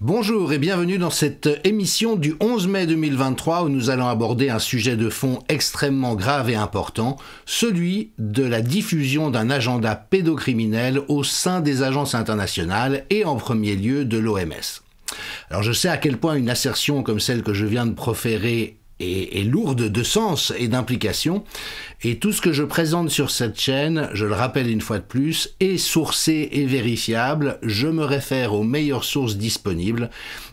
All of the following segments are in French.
Bonjour et bienvenue dans cette émission du 11 mai 2023 où nous allons aborder un sujet de fond extrêmement grave et important, celui de la diffusion d'un agenda pédocriminel au sein des agences internationales et en premier lieu de l'OMS. Alors je sais à quel point une assertion comme celle que je viens de proférer est lourde de sens et d'implication, et tout ce que je présente sur cette chaîne, je le rappelle une fois de plus, est sourcé et vérifiable. Je me réfère aux meilleures sources disponibles,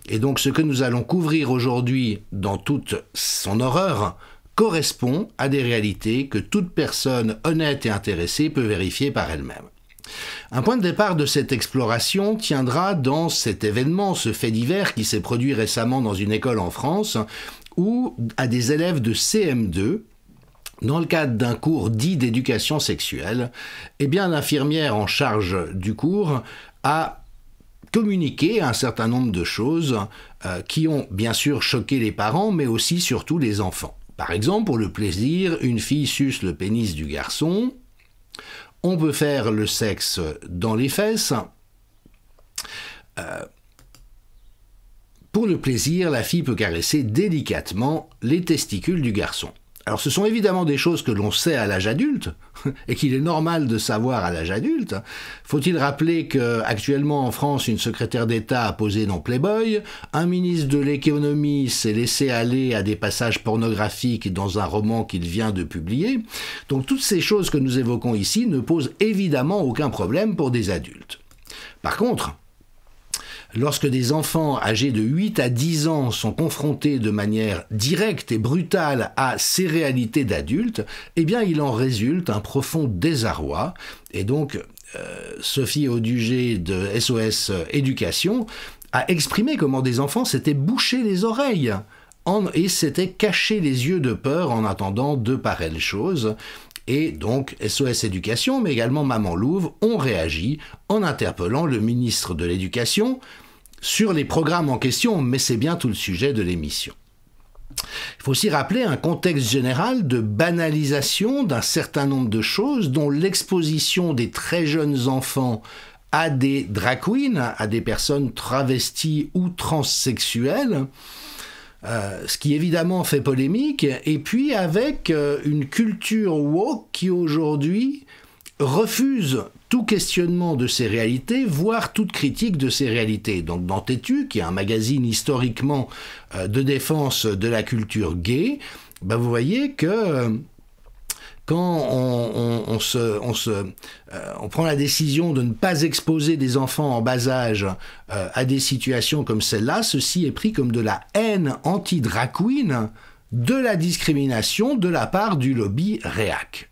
et donc ce que nous allons couvrir aujourd'hui dans toute son horreur correspond à des réalités que toute personne honnête et intéressée peut vérifier par elle-même. Un point de départ de cette exploration tiendra dans cet événement, ce fait divers qui s'est produit récemment dans une école en France, où à des élèves de CM2, dans le cadre d'un cours dit d'éducation sexuelle, eh bien l'infirmière en charge du cours a communiqué un certain nombre de choses qui ont bien sûr choqué les parents, mais aussi surtout les enfants. Par exemple, pour le plaisir, une fille suce le pénis du garçon, on peut faire le sexe dans les fesses. Pour le plaisir, la fille peut caresser délicatement les testicules du garçon. Alors ce sont évidemment des choses que l'on sait à l'âge adulte, et qu'il est normal de savoir à l'âge adulte. Faut-il rappeler qu'actuellement en France, une secrétaire d'État a posé dans Playboy, un ministre de l'économie s'est laissé aller à des passages pornographiques dans un roman qu'il vient de publier. Donc toutes ces choses que nous évoquons ici ne posent évidemment aucun problème pour des adultes. Par contre, lorsque des enfants âgés de 8 à 10 ans sont confrontés de manière directe et brutale à ces réalités d'adultes, eh bien il en résulte un profond désarroi. Et donc, Sophie Audugé de SOS Éducation a exprimé comment des enfants s'étaient bouchés les oreilles et s'étaient cachés les yeux de peur en attendant de pareilles choses. Et donc SOS Éducation, mais également Maman Louve, ont réagi en interpellant le ministre de l'Éducation sur les programmes en question, mais c'est bien tout le sujet de l'émission. Il faut aussi rappeler un contexte général de banalisation d'un certain nombre de choses, dont l'exposition des très jeunes enfants à des drag queens, à des personnes travesties ou transsexuelles, ce qui évidemment fait polémique, et puis avec une culture woke qui aujourd'hui refuse tout questionnement de ces réalités, voire toute critique de ces réalités. Donc dans Tétu, qui est un magazine historiquement de défense de la culture gay, ben vous voyez que quand on prend la décision de ne pas exposer des enfants en bas âge à des situations comme celle-là, ceci est pris comme de la haine anti-drag queen, de la discrimination de la part du lobby réac.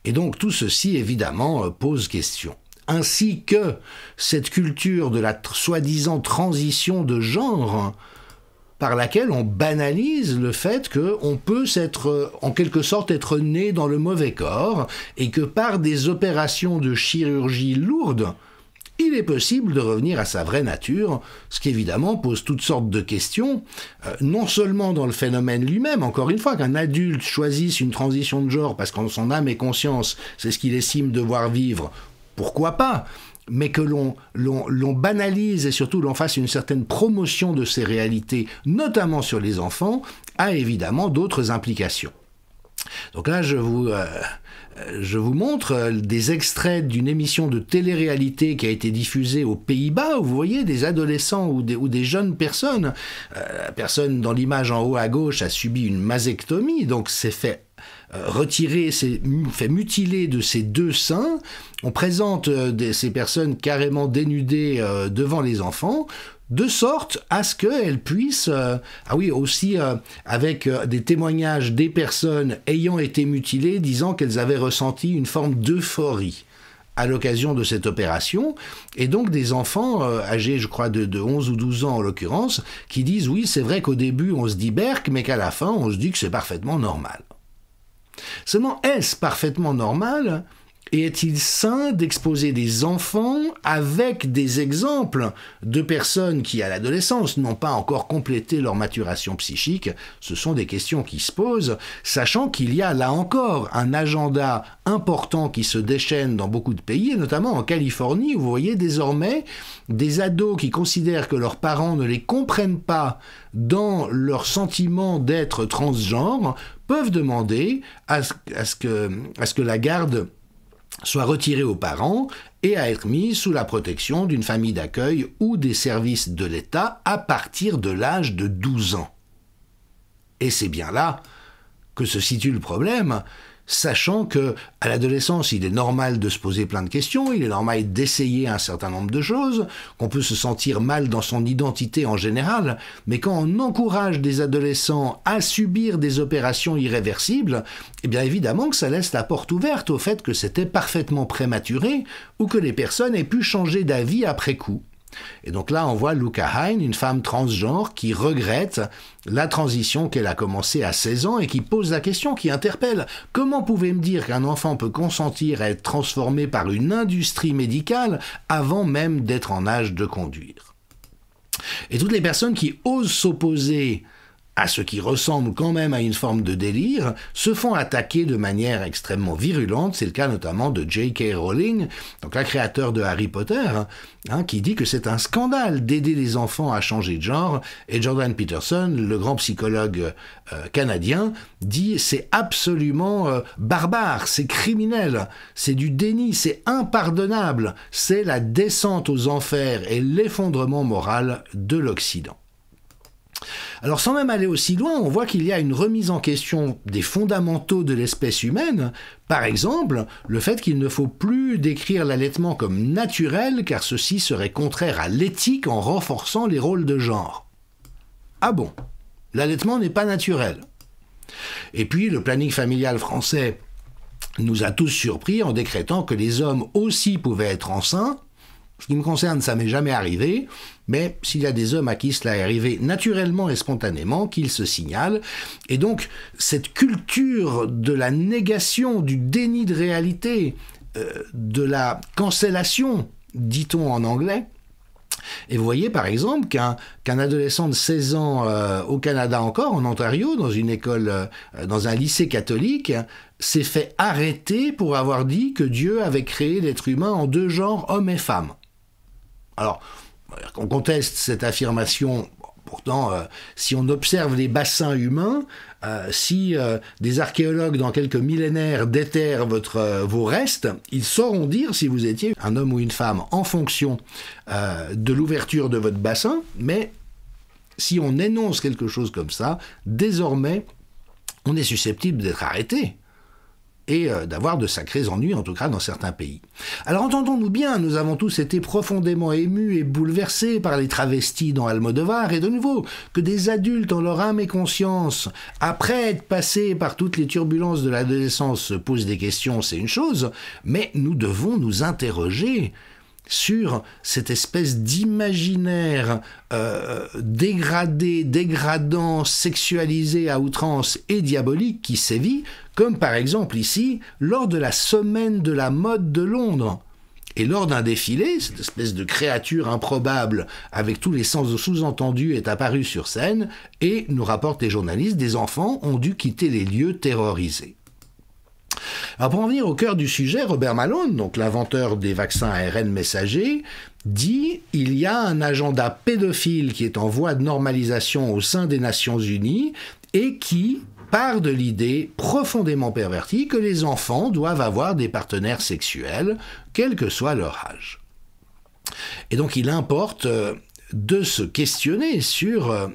Et donc tout ceci, évidemment, pose question. Ainsi que cette culture de la soi-disant transition de genre, par laquelle on banalise le fait qu'on peut en quelque sorte être né dans le mauvais corps et que par des opérations de chirurgie lourdes, il est possible de revenir à sa vraie nature, ce qui évidemment pose toutes sortes de questions, non seulement dans le phénomène lui-même, encore une fois, qu'un adulte choisisse une transition de genre parce qu'en son âme et conscience, c'est ce qu'il estime devoir vivre, pourquoi pas ? Mais que l'on banalise et surtout l'on fasse une certaine promotion de ces réalités, notamment sur les enfants, a évidemment d'autres implications. Donc là, je vous montre des extraits d'une émission de télé-réalité qui a été diffusée aux Pays-Bas, où vous voyez des adolescents ou des jeunes personnes. La personne dans l'image en haut à gauche a subi une mastectomie, donc s'est fait retirer, s'est fait mutiler de ses deux seins. On présente ces personnes carrément dénudées devant les enfants, de sorte à ce qu'elles puissent, avec des témoignages des personnes ayant été mutilées, disant qu'elles avaient ressenti une forme d'euphorie à l'occasion de cette opération, et donc des enfants âgés, je crois, de 11 ou 12 ans en l'occurrence, qui disent « oui, c'est vrai qu'au début on se dit berk, mais qu'à la fin on se dit que c'est parfaitement normal ». Seulement, est-ce parfaitement normal Et est-il sain d'exposer des enfants avec des exemples de personnes qui, à l'adolescence, n'ont pas encore complété leur maturation psychique? Ce sont des questions qui se posent, sachant qu'il y a là encore un agenda important qui se déchaîne dans beaucoup de pays, et notamment en Californie, où vous voyez désormais des ados qui considèrent que leurs parents ne les comprennent pas dans leur sentiment d'être transgenre, peuvent demander à ce que la garde soit retirée aux parents et à être mise sous la protection d'une famille d'accueil ou des services de l'État à partir de l'âge de 12 ans. Et c'est bien là que se situe le problème, sachant que à l'adolescence, il est normal de se poser plein de questions, il est normal d'essayer un certain nombre de choses, qu'on peut se sentir mal dans son identité en général, mais quand on encourage des adolescents à subir des opérations irréversibles, eh bien évidemment que ça laisse la porte ouverte au fait que c'était parfaitement prématuré ou que les personnes aient pu changer d'avis après coup. Et donc là, on voit Luca Hein, une femme transgenre qui regrette la transition qu'elle a commencée à 16 ans et qui pose la question, qui interpelle. Comment pouvez-vous me dire qu'un enfant peut consentir à être transformé par une industrie médicale avant même d'être en âge de conduire? Et toutes les personnes qui osent s'opposer à ce qui ressemble quand même à une forme de délire, se font attaquer de manière extrêmement virulente. C'est le cas notamment de J.K. Rowling, donc la créateur de Harry Potter, qui dit que c'est un scandale d'aider les enfants à changer de genre. Et Jordan Peterson, le grand psychologue canadien, dit c'est absolument barbare, c'est criminel, c'est du déni, c'est impardonnable, c'est la descente aux enfers et l'effondrement moral de l'Occident. Alors sans même aller aussi loin, on voit qu'il y a une remise en question des fondamentaux de l'espèce humaine, par exemple le fait qu'il ne faut plus décrire l'allaitement comme naturel car ceci serait contraire à l'éthique en renforçant les rôles de genre. Ah bon, l'allaitement n'est pas naturel. Et puis le planning familial français nous a tous surpris en décrétant que les hommes aussi pouvaient être enceints. Ce qui me concerne, ça m'est jamais arrivé, mais s'il y a des hommes à qui cela est arrivé naturellement et spontanément, qu'ils se signalent. Et donc, cette culture de la négation, du déni de réalité, de la cancellation, dit-on en anglais. Et vous voyez par exemple qu'un adolescent de 16 ans au Canada encore, en Ontario, dans une école, dans un lycée catholique, s'est fait arrêter pour avoir dit que Dieu avait créé l'être humain en deux genres, hommes et femmes. Alors, on conteste cette affirmation, pourtant, si on observe les bassins humains, si des archéologues dans quelques millénaires déterrent vos restes, ils sauront dire si vous étiez un homme ou une femme en fonction de l'ouverture de votre bassin, mais si on énonce quelque chose comme ça, désormais, on est susceptible d'être arrêté et d'avoir de sacrés ennuis, en tout cas dans certains pays. Alors entendons-nous bien, nous avons tous été profondément émus et bouleversés par les travestis dans Almodovar, et de nouveau, que des adultes en leur âme et conscience, après être passés par toutes les turbulences de l'adolescence, se posent des questions, c'est une chose, mais nous devons nous interroger sur cette espèce d'imaginaire dégradé, dégradant, sexualisé à outrance et diabolique qui sévit, comme par exemple ici, lors de la semaine de la mode de Londres. Et lors d'un défilé, cette espèce de créature improbable avec tous les sens sous-entendus est apparue sur scène et, nous rapportent les journalistes, des enfants ont dû quitter les lieux terrorisés. Alors pour en venir au cœur du sujet, Robert Malone, donc l'inventeur des vaccins ARN messagers, dit « Il y a un agenda pédophile qui est en voie de normalisation au sein des Nations Unies et qui part de l'idée profondément pervertie que les enfants doivent avoir des partenaires sexuels, quel que soit leur âge. » Et donc il importe de se questionner sur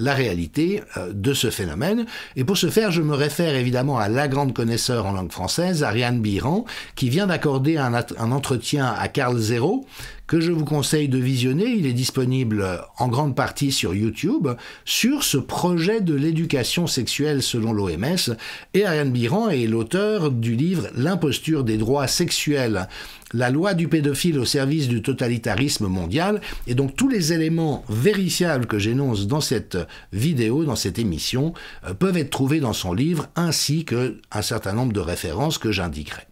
la réalité de ce phénomène. Et pour ce faire, je me réfère évidemment à la grande connaisseure en langue française, Ariane Biran, qui vient d'accorder un entretien à Carl Zero, que je vous conseille de visionner. Il est disponible en grande partie sur YouTube, sur ce projet de l'éducation sexuelle selon l'OMS. Et Ariane Biran est l'auteur du livre « L'imposture des droits sexuels ». La loi du pédophile au service du totalitarisme mondial, et donc tous les éléments vérifiables que j'énonce dans cette vidéo, dans cette émission, peuvent être trouvés dans son livre, ainsi qu'un certain nombre de références que j'indiquerai.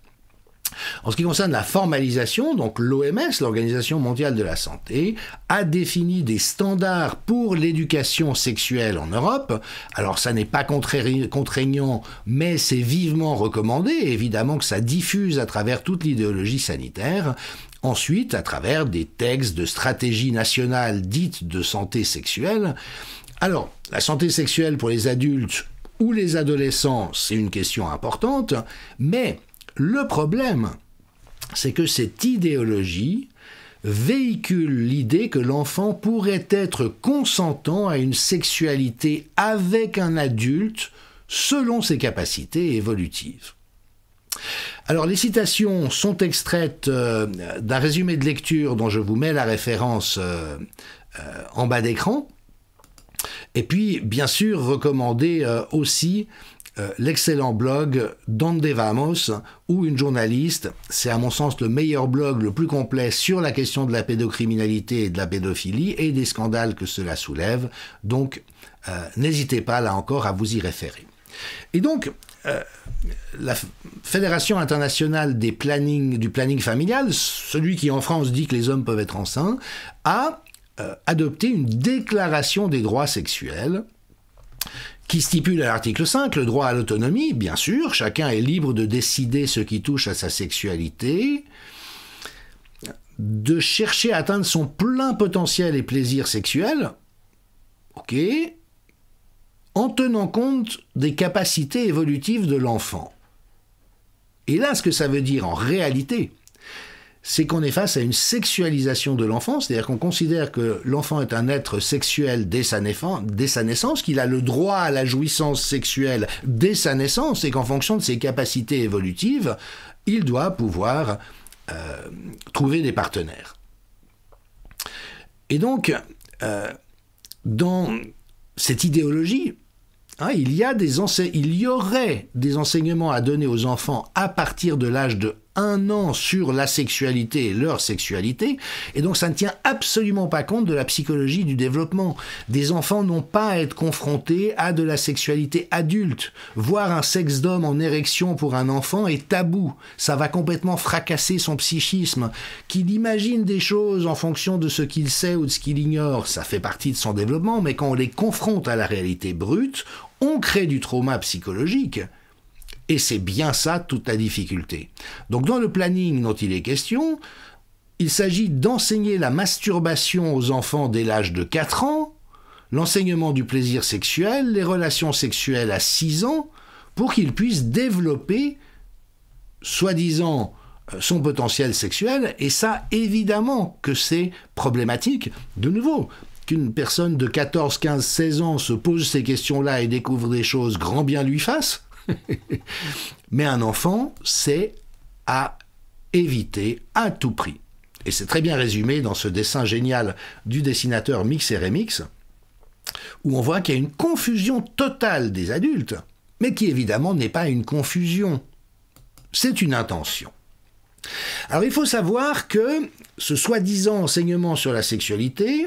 En ce qui concerne la formalisation, donc l'OMS, l'Organisation mondiale de la santé, a défini des standards pour l'éducation sexuelle en Europe. Alors ça n'est pas contraignant, mais c'est vivement recommandé. Évidemment que ça diffuse à travers toute l'idéologie sanitaire. Ensuite, à travers des textes de stratégie nationale dite de santé sexuelle. Alors, la santé sexuelle pour les adultes ou les adolescents, c'est une question importante, mais le problème, c'est que cette idéologie véhicule l'idée que l'enfant pourrait être consentant à une sexualité avec un adulte selon ses capacités évolutives. Alors les citations sont extraites d'un résumé de lecture dont je vous mets la référence en bas d'écran. Et puis, bien sûr, recommander aussi l'excellent blog Donde Vamos, où une journaliste, c'est à mon sens le meilleur blog, le plus complet sur la question de la pédocriminalité et de la pédophilie et des scandales que cela soulève. Donc, n'hésitez pas là encore à vous y référer. Et donc, la Fédération internationale du planning familial, celui qui en France dit que les hommes peuvent être enceints, a adopté une déclaration des droits sexuels qui stipule à l'article 5 le droit à l'autonomie, bien sûr, chacun est libre de décider ce qui touche à sa sexualité, de chercher à atteindre son plein potentiel et plaisir sexuel, ok, en tenant compte des capacités évolutives de l'enfant. Et là, ce que ça veut dire en réalité, c'est qu'on est face à une sexualisation de l'enfant, c'est-à-dire qu'on considère que l'enfant est un être sexuel dès sa naissance, qu'il a le droit à la jouissance sexuelle dès sa naissance, et qu'en fonction de ses capacités évolutives, il doit pouvoir trouver des partenaires. Et donc, dans cette idéologie, il y aurait des enseignements à donner aux enfants à partir de l'âge de 1 an sur la sexualité et leur sexualité, et donc ça ne tient absolument pas compte de la psychologie du développement. Des enfants n'ont pas à être confrontés à de la sexualité adulte. Voir un sexe d'homme en érection pour un enfant est tabou. Ça va complètement fracasser son psychisme. Qu'il imagine des choses en fonction de ce qu'il sait ou de ce qu'il ignore, ça fait partie de son développement, mais quand on les confronte à la réalité brute, on crée du trauma psychologique. Et c'est bien ça toute la difficulté. Donc dans le planning dont il est question, il s'agit d'enseigner la masturbation aux enfants dès l'âge de 4 ans, l'enseignement du plaisir sexuel, les relations sexuelles à 6 ans, pour qu'ils puissent développer, soi-disant, son potentiel sexuel, et ça, évidemment que c'est problématique. De nouveau, qu'une personne de 14, 15, 16 ans se pose ces questions-là et découvre des choses, grand bien lui fasse. Mais un enfant, c'est à éviter à tout prix. Et c'est très bien résumé dans ce dessin génial du dessinateur Mix et Remix, où on voit qu'il y a une confusion totale des adultes, mais qui évidemment n'est pas une confusion, c'est une intention. Alors il faut savoir que ce soi-disant enseignement sur la sexualité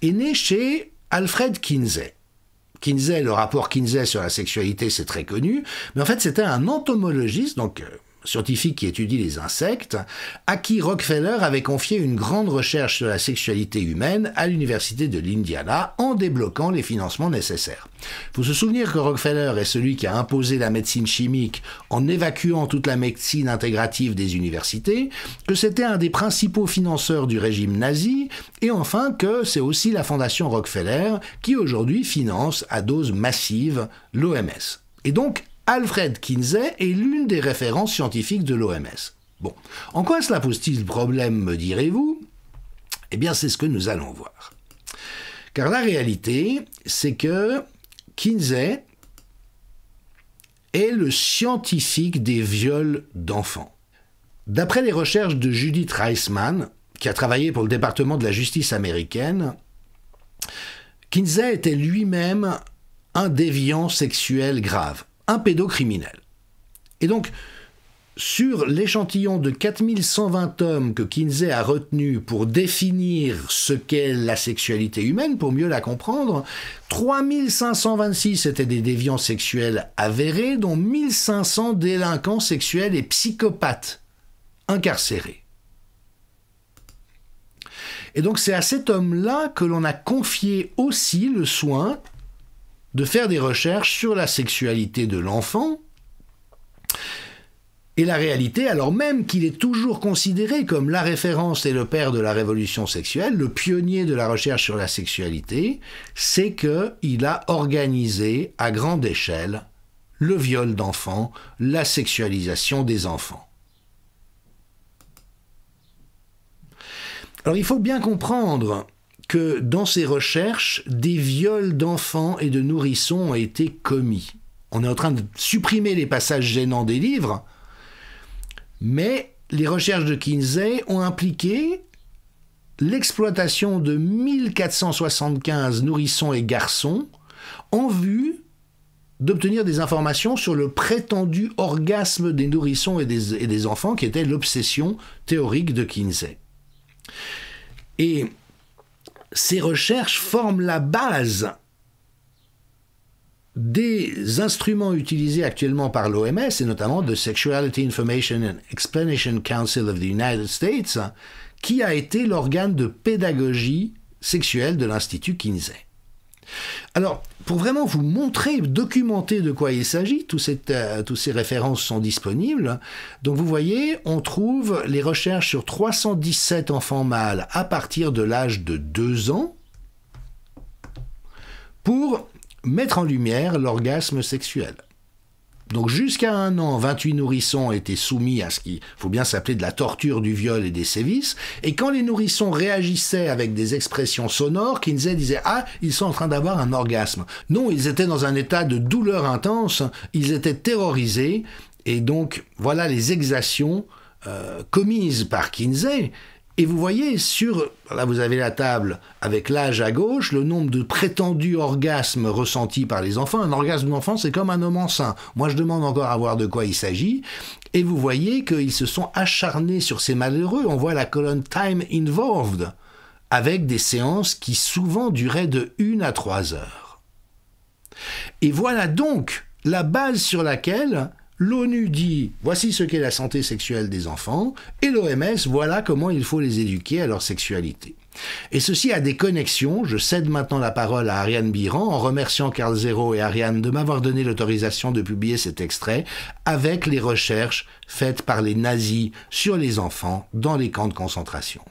est né chez Alfred Kinsey. Kinsey, le rapport Kinsey sur la sexualité, c'est très connu, mais en fait c'était un entomologiste, donc scientifique qui étudie les insectes, à qui Rockefeller avait confié une grande recherche sur la sexualité humaine à l'université de l'Indiana en débloquant les financements nécessaires. Il faut se souvenir que Rockefeller est celui qui a imposé la médecine chimique en évacuant toute la médecine intégrative des universités, que c'était un des principaux financeurs du régime nazi, et enfin que c'est aussi la fondation Rockefeller qui aujourd'hui finance à dose massive l'OMS. Et donc, Alfred Kinsey est l'une des références scientifiques de l'OMS. Bon, en quoi cela pose-t-il problème, me direz-vous? Eh bien, c'est ce que nous allons voir. Car la réalité, c'est que Kinsey est le scientifique des viols d'enfants. D'après les recherches de Judith Reisman, qui a travaillé pour le département de la justice américaine, Kinsey était lui-même un déviant sexuel grave, un pédocriminel. Et donc, sur l'échantillon de 4120 hommes que Kinsey a retenu pour définir ce qu'est la sexualité humaine, pour mieux la comprendre, 3526 étaient des déviants sexuels avérés, dont 1500 délinquants sexuels et psychopathes incarcéré. Et donc c'est à cet homme-là que l'on a confié aussi le soin de faire des recherches sur la sexualité de l'enfant et la réalité, alors même qu'il est toujours considéré comme la référence et le père de la révolution sexuelle, le pionnier de la recherche sur la sexualité, c'est qu'il a organisé à grande échelle le viol d'enfants, la sexualisation des enfants. Alors il faut bien comprendre que dans ces recherches, des viols d'enfants et de nourrissons ont été commis. On est en train de supprimer les passages gênants des livres, mais les recherches de Kinsey ont impliqué l'exploitation de 1475 nourrissons et garçons en vue d'obtenir des informations sur le prétendu orgasme des nourrissons et des enfants, qui était l'obsession théorique de Kinsey. Et ces recherches forment la base des instruments utilisés actuellement par l'OMS, et notamment de Sexuality Information and Explanation Council of the United States, qui a été l'organe de pédagogie sexuelle de l'Institut Kinsey. Alors, pour vraiment vous montrer, documenter de quoi il s'agit, toutes ces références sont disponibles. Donc vous voyez, on trouve les recherches sur 317 enfants mâles à partir de l'âge de 2 ans pour mettre en lumière l'orgasme sexuel. Donc jusqu'à 1 an, 28 nourrissons étaient soumis à ce qu'il faut bien s'appeler de la torture, du viol et des sévices. Et quand les nourrissons réagissaient avec des expressions sonores, Kinsey disait « Ah, ils sont en train d'avoir un orgasme ». Non, ils étaient dans un état de douleur intense, ils étaient terrorisés. Et donc, voilà les exactions commises par Kinsey. Et vous voyez, là vous avez la table avec l'âge à gauche, le nombre de prétendus orgasmes ressentis par les enfants. Un orgasme d'enfant, c'est comme un homme enceint. Moi, je demande encore à voir de quoi il s'agit. Et vous voyez qu'ils se sont acharnés sur ces malheureux. On voit la colonne Time Involved, avec des séances qui souvent duraient de 1 à 3 heures. Et voilà donc la base sur laquelle l'ONU dit « Voici ce qu'est la santé sexuelle des enfants » et l'OMS « Voilà comment il faut les éduquer à leur sexualité ». Et ceci a des connexions. Je cède maintenant la parole à Ariane Biran en remerciant Carl Zero et Ariane de m'avoir donné l'autorisation de publier cet extrait avec les recherches faites par les nazis sur les enfants dans les camps de concentration.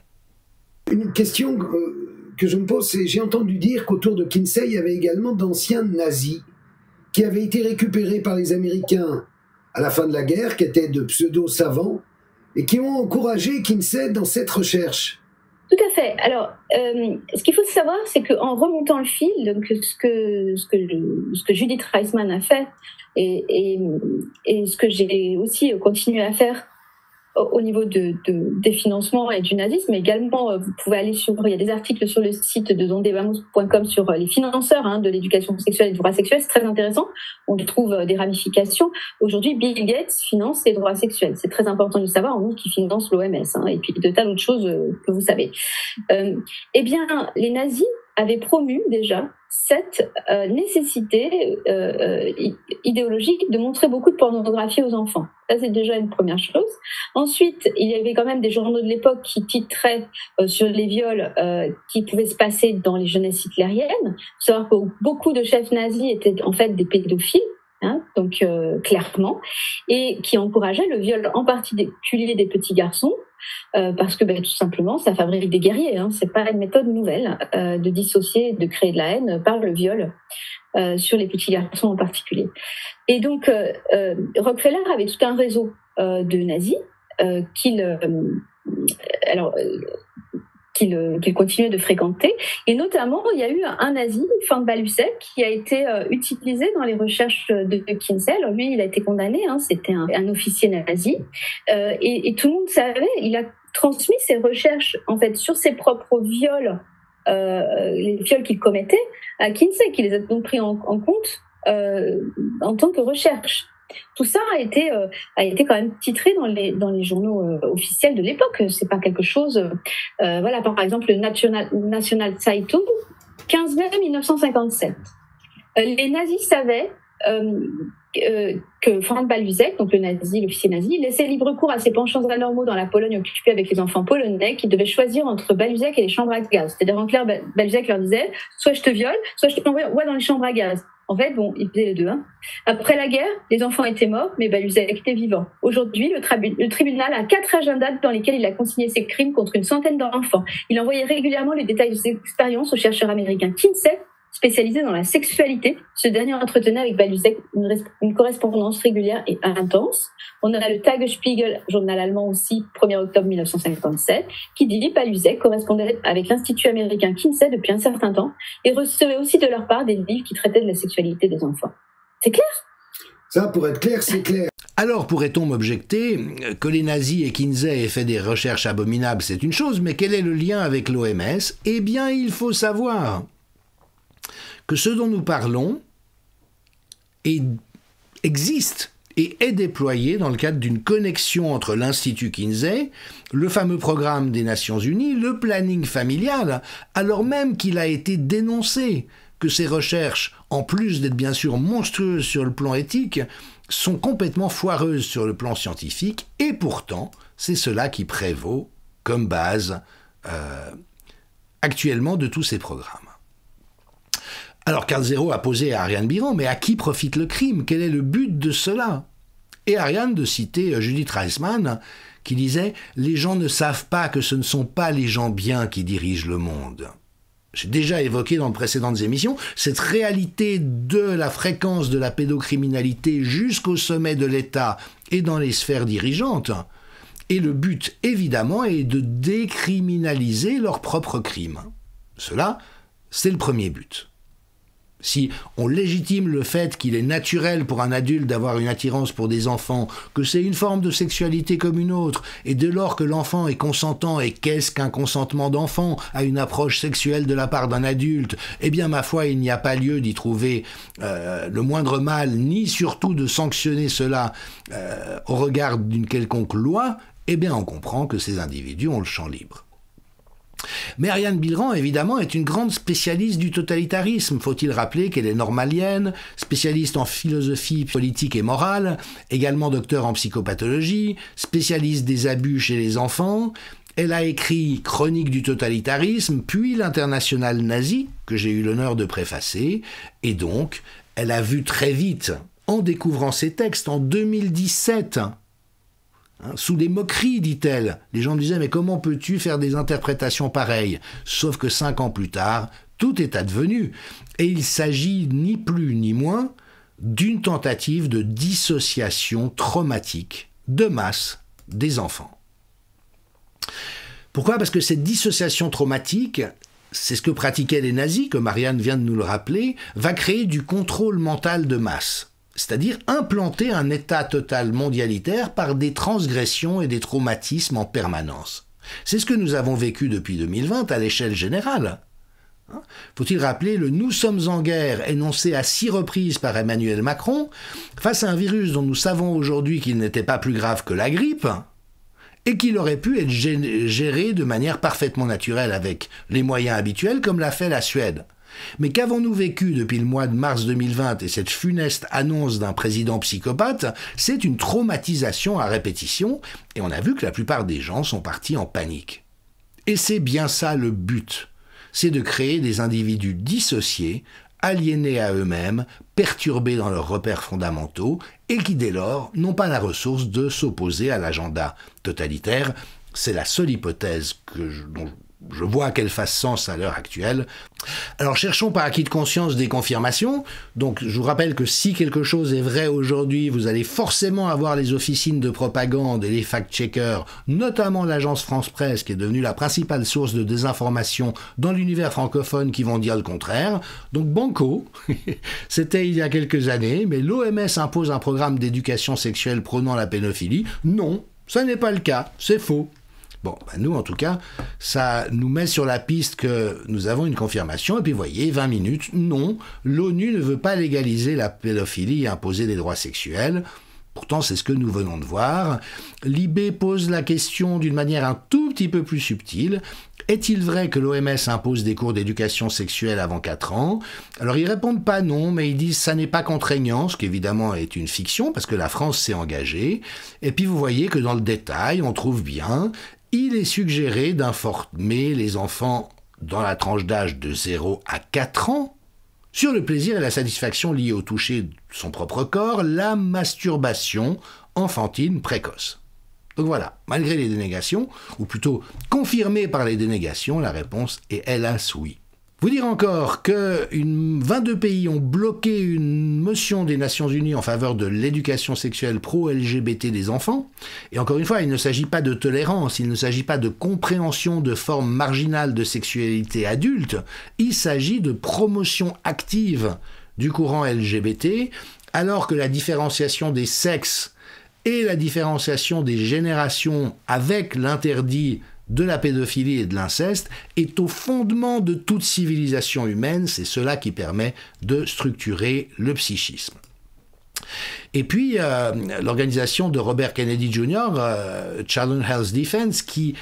Une question que je me pose, c'est j'ai entendu dire qu'autour de Kinsey, il y avait également d'anciens nazis qui avaient été récupérés par les Américains à la fin de la guerre, qui étaient de pseudo-savants, et qui ont encouragé Kinsey dans cette recherche. Tout à fait. Alors, ce qu'il faut savoir, c'est qu'en remontant le fil, donc ce que Judith Reisman a fait, et ce que j'ai aussi continué à faire au niveau des financements et du nazisme, également, vous pouvez aller il y a des articles sur le site de dondevamos.com sur les financeurs de l'éducation sexuelle et du droit sexuel, c'est très intéressant, on trouve des ramifications. Aujourd'hui, Bill Gates finance les droits sexuels, c'est très important de le savoir, en nous qui finance l'OMS, et puis de tas d'autres choses que vous savez. Eh bien, les nazis avaient promu déjà cette nécessité idéologique de montrer beaucoup de pornographie aux enfants. Ça, c'est déjà une première chose. Ensuite, il y avait quand même des journaux de l'époque qui titraient sur les viols qui pouvaient se passer dans les jeunesses hitlériennes. Il faut savoir que beaucoup de chefs nazis étaient en fait des pédophiles, donc clairement, et qui encourageaient le viol en particulier des petits garçons, parce que tout simplement ça fabrique des guerriers, c'est pas une méthode nouvelle de dissocier, de créer de la haine par le viol sur les petits garçons en particulier. Et donc Rockefeller avait tout un réseau de nazis qu'il continuait de fréquenter. Et notamment, il y a eu un nazi, Frank Balusek, qui a été utilisé dans les recherches de Kinsey. Alors lui, il a été condamné, c'était un officier nazi. Et tout le monde savait, il a transmis ses recherches en fait sur ses propres viols, les viols qu'il commettait, à Kinsey, qui les a donc pris en compte en tant que recherche. Tout ça a été quand même titré dans les journaux officiels de l'époque. C'est pas quelque chose. Voilà, par exemple, le National Zeitung, 15 mai 1957. Les nazis savaient que Franz Baluzek, donc l'officier nazi, laissait libre cours à ses penchants anormaux dans la Pologne occupée avec les enfants polonais qui devaient choisir entre Baluzek et les chambres à gaz. C'est-à-dire en clair, Baluzek leur disait soit je te viole, soit je t'envoie dans les chambres à gaz. En fait, bon, ils faisaient les deux. Après la guerre, les enfants étaient morts, mais Baluzek était vivant. Aujourd'hui, le tribunal a 4 agendas dans lesquels il a consigné ses crimes contre une centaine d'enfants. Il envoyait régulièrement les détails de ses expériences au chercheur américain Kinsey, spécialisé dans la sexualité. Ce dernier entretenait avec Baluzek une correspondance régulière et intense. On a le Tagesspiegel, journal allemand aussi, 1er octobre 1957, qui dit que Baluzek correspondait avec l'Institut américain Kinsey depuis un certain temps et recevait aussi de leur part des livres qui traitaient de la sexualité des enfants. C'est clair ? Ça, pour être clair, c'est clair. Alors pourrait-on m'objecter que les nazis et Kinsey aient fait des recherches abominables, c'est une chose, mais quel est le lien avec l'OMS ? Eh bien, il faut savoir que ce dont nous parlons existe et est déployé dans le cadre d'une connexion entre l'Institut Kinsey, le fameux programme des Nations Unies, le planning familial, alors même qu'il a été dénoncé que ces recherches, en plus d'être bien sûr monstrueuses sur le plan éthique, sont complètement foireuses sur le plan scientifique, et pourtant, c'est cela qui prévaut comme base actuellement de tous ces programmes. Alors Karl Zéro a posé à Ariane Biran, mais à qui profite le crime ? Quel est le but de cela ? Et Ariane de citer Judith Reisman, qui disait « Les gens ne savent pas que ce ne sont pas les gens bien qui dirigent le monde ». J'ai déjà évoqué dans de précédentes émissions cette réalité de la fréquence de la pédocriminalité jusqu'au sommet de l'État et dans les sphères dirigeantes. Et le but, évidemment, est de décriminaliser leurs propres crimes. Cela, c'est le premier but. Si on légitime le fait qu'il est naturel pour un adulte d'avoir une attirance pour des enfants, que c'est une forme de sexualité comme une autre, et dès lors que l'enfant est consentant, et qu'est-ce qu'un consentement d'enfant à une approche sexuelle de la part d'un adulte, eh bien ma foi, il n'y a pas lieu d'y trouver le moindre mal, ni surtout de sanctionner cela au regard d'une quelconque loi, eh bien on comprend que ces individus ont le champ libre. Mais Ariane Biran, évidemment, est une grande spécialiste du totalitarisme. Faut-il rappeler qu'elle est normalienne, spécialiste en philosophie politique et morale, également docteur en psychopathologie, spécialiste des abus chez les enfants. Elle a écrit Chronique du totalitarisme, puis l'Internationale nazie, que j'ai eu l'honneur de préfacer, et donc, elle a vu très vite, en découvrant ces textes, en 2017... sous des moqueries, dit-elle. Les gens me disaient « Mais comment peux-tu faire des interprétations pareilles ?» Sauf que 5 ans plus tard, tout est advenu. Et il s'agit ni plus ni moins d'une tentative de dissociation traumatique de masse des enfants. Pourquoi ? Parce que cette dissociation traumatique, c'est ce que pratiquaient les nazis, comme Ariane vient de nous le rappeler, va créer du contrôle mental de masse. C'est-à-dire implanter un état total mondialitaire par des transgressions et des traumatismes en permanence. C'est ce que nous avons vécu depuis 2020 à l'échelle générale. Faut-il rappeler le « nous sommes en guerre » énoncé à 6 reprises par Emmanuel Macron, face à un virus dont nous savons aujourd'hui qu'il n'était pas plus grave que la grippe, et qu'il aurait pu être géré de manière parfaitement naturelle avec les moyens habituels comme l'a fait la Suède. Mais qu'avons-nous vécu depuis le mois de mars 2020 et cette funeste annonce d'un président psychopathe? C'est une traumatisation à répétition, et on a vu que la plupart des gens sont partis en panique. Et c'est bien ça le but, c'est de créer des individus dissociés, aliénés à eux-mêmes, perturbés dans leurs repères fondamentaux, et qui dès lors n'ont pas la ressource de s'opposer à l'agenda totalitaire. C'est la seule hypothèse dont je vois qu'elle fasse sens à l'heure actuelle. Alors cherchons par acquis de conscience des confirmations. Donc je vous rappelle que si quelque chose est vrai aujourd'hui, vous allez forcément avoir les officines de propagande et les fact-checkers, notamment l'agence France-Presse qui est devenue la principale source de désinformation dans l'univers francophone qui vont dire le contraire. Donc banco, c'était il y a quelques années, mais l'OMS impose un programme d'éducation sexuelle prônant la pédophilie. Non, ça n'est pas le cas, c'est faux. Bon, nous, en tout cas, ça nous met sur la piste que nous avons une confirmation. Et puis, vous voyez, 20 minutes, non, l'ONU ne veut pas légaliser la pédophilie et imposer des droits sexuels. Pourtant, c'est ce que nous venons de voir. Libé pose la question d'une manière un tout petit peu plus subtile. Est-il vrai que l'OMS impose des cours d'éducation sexuelle avant 4 ans? Alors ils répondent pas non, mais ils disent ça n'est pas contraignant, ce qui évidemment est une fiction, parce que la France s'est engagée. Et puis vous voyez que dans le détail, on trouve bien, il est suggéré d'informer les enfants dans la tranche d'âge de 0 à 4 ans, sur le plaisir et la satisfaction liés au toucher de son propre corps, la masturbation enfantine précoce. Donc voilà, malgré les dénégations, ou plutôt confirmées par les dénégations, la réponse est hélas oui. Vous dire encore que 22 pays ont bloqué une motion des Nations Unies en faveur de l'éducation sexuelle pro-LGBT des enfants. Et encore une fois, il ne s'agit pas de tolérance, il ne s'agit pas de compréhension de formes marginales de sexualité adulte, il s'agit de promotion active du courant LGBT, alors que la différenciation des sexes et la différenciation des générations avec l'interdit de la pédophilie et de l'inceste est au fondement de toute civilisation humaine, c'est cela qui permet de structurer le psychisme. Et puis, l'organisation de Robert Kennedy Jr., Children's Health Defense, qui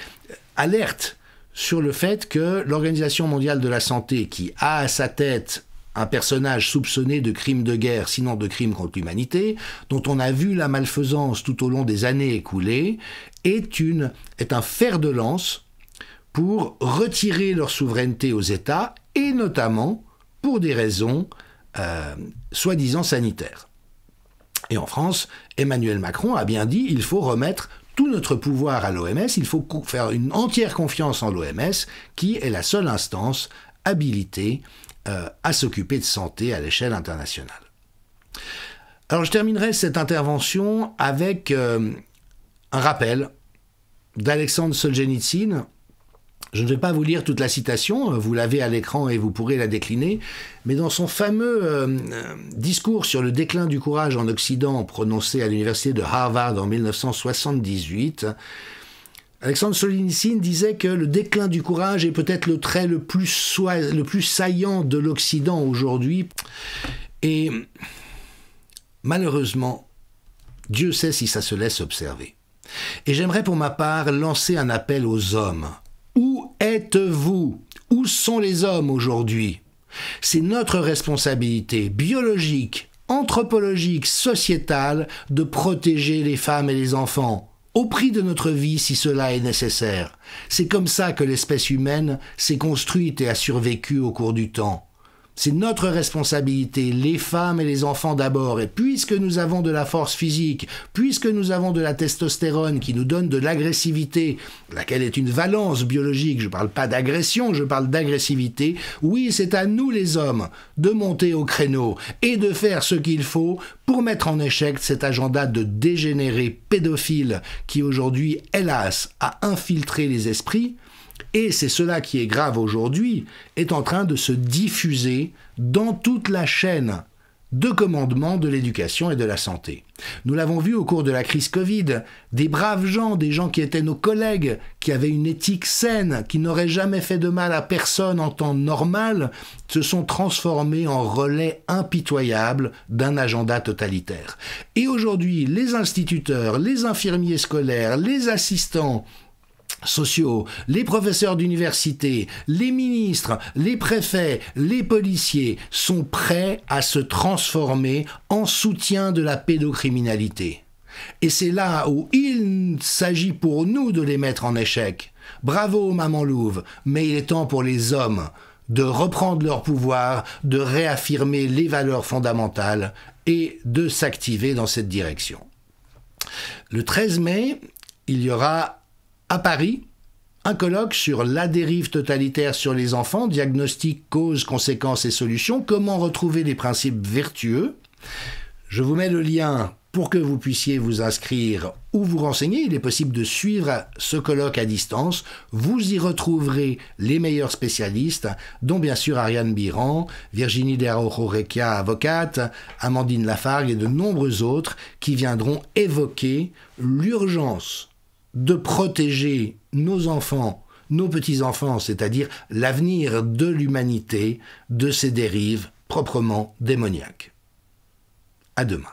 alerte sur le fait que l'Organisation mondiale de la santé, qui a à sa tête un personnage soupçonné de crimes de guerre, sinon de crimes contre l'humanité, dont on a vu la malfaisance tout au long des années écoulées, est un fer de lance pour retirer leur souveraineté aux États, et notamment pour des raisons soi-disant sanitaires. Et en France, Emmanuel Macron a bien dit il faut remettre tout notre pouvoir à l'OMS, il faut faire une entière confiance en l'OMS, qui est la seule instance habilitée à s'occuper de santé à l'échelle internationale. Alors je terminerai cette intervention avec un rappel d'Alexandre Solzhenitsyn. Je ne vais pas vous lire toute la citation, vous l'avez à l'écran et vous pourrez la décliner, mais dans son fameux discours sur le déclin du courage en Occident prononcé à l'université de Harvard en 1978, Alexandre Solzhenitsyn disait que le déclin du courage est peut-être le trait le plus saillant de l'Occident aujourd'hui. Et malheureusement, Dieu sait si ça se laisse observer. Et j'aimerais pour ma part lancer un appel aux hommes. Où êtes-vous? Où sont les hommes aujourd'hui? C'est notre responsabilité biologique, anthropologique, sociétale de protéger les femmes et les enfants. Au prix de notre vie si cela est nécessaire. C'est comme ça que l'espèce humaine s'est construite et a survécu au cours du temps. C'est notre responsabilité, les femmes et les enfants d'abord, et puisque nous avons de la force physique, puisque nous avons de la testostérone qui nous donne de l'agressivité, laquelle est une valence biologique, je ne parle pas d'agression, je parle d'agressivité, oui, c'est à nous les hommes de monter au créneau et de faire ce qu'il faut pour mettre en échec cet agenda de dégénérés pédophiles qui aujourd'hui, hélas, a infiltré les esprits. Et c'est cela qui est grave aujourd'hui, est en train de se diffuser dans toute la chaîne de commandement de l'éducation et de la santé. Nous l'avons vu au cours de la crise Covid, des braves gens, des gens qui étaient nos collègues, qui avaient une éthique saine, qui n'auraient jamais fait de mal à personne en temps normal, se sont transformés en relais impitoyables d'un agenda totalitaire. Et aujourd'hui, les instituteurs, les infirmiers scolaires, les assistants sociaux, les professeurs d'université, les ministres, les préfets, les policiers sont prêts à se transformer en soutien de la pédocriminalité. Et c'est là où il s'agit pour nous de les mettre en échec. Bravo, Maman Louve, mais il est temps pour les hommes de reprendre leur pouvoir, de réaffirmer les valeurs fondamentales et de s'activer dans cette direction. Le 13 mai, il y aura à Paris, un colloque sur la dérive totalitaire sur les enfants, diagnostic, causes, conséquences et solutions, comment retrouver les principes vertueux. Je vous mets le lien pour que vous puissiez vous inscrire ou vous renseigner. Il est possible de suivre ce colloque à distance. Vous y retrouverez les meilleurs spécialistes, dont bien sûr Ariane Biran, Virginie Deraojo-Recchia, avocate, Amandine Lafargue et de nombreux autres qui viendront évoquer l'urgence de protéger nos enfants, nos petits-enfants, c'est-à-dire l'avenir de l'humanité, de ces dérives proprement démoniaques. À demain.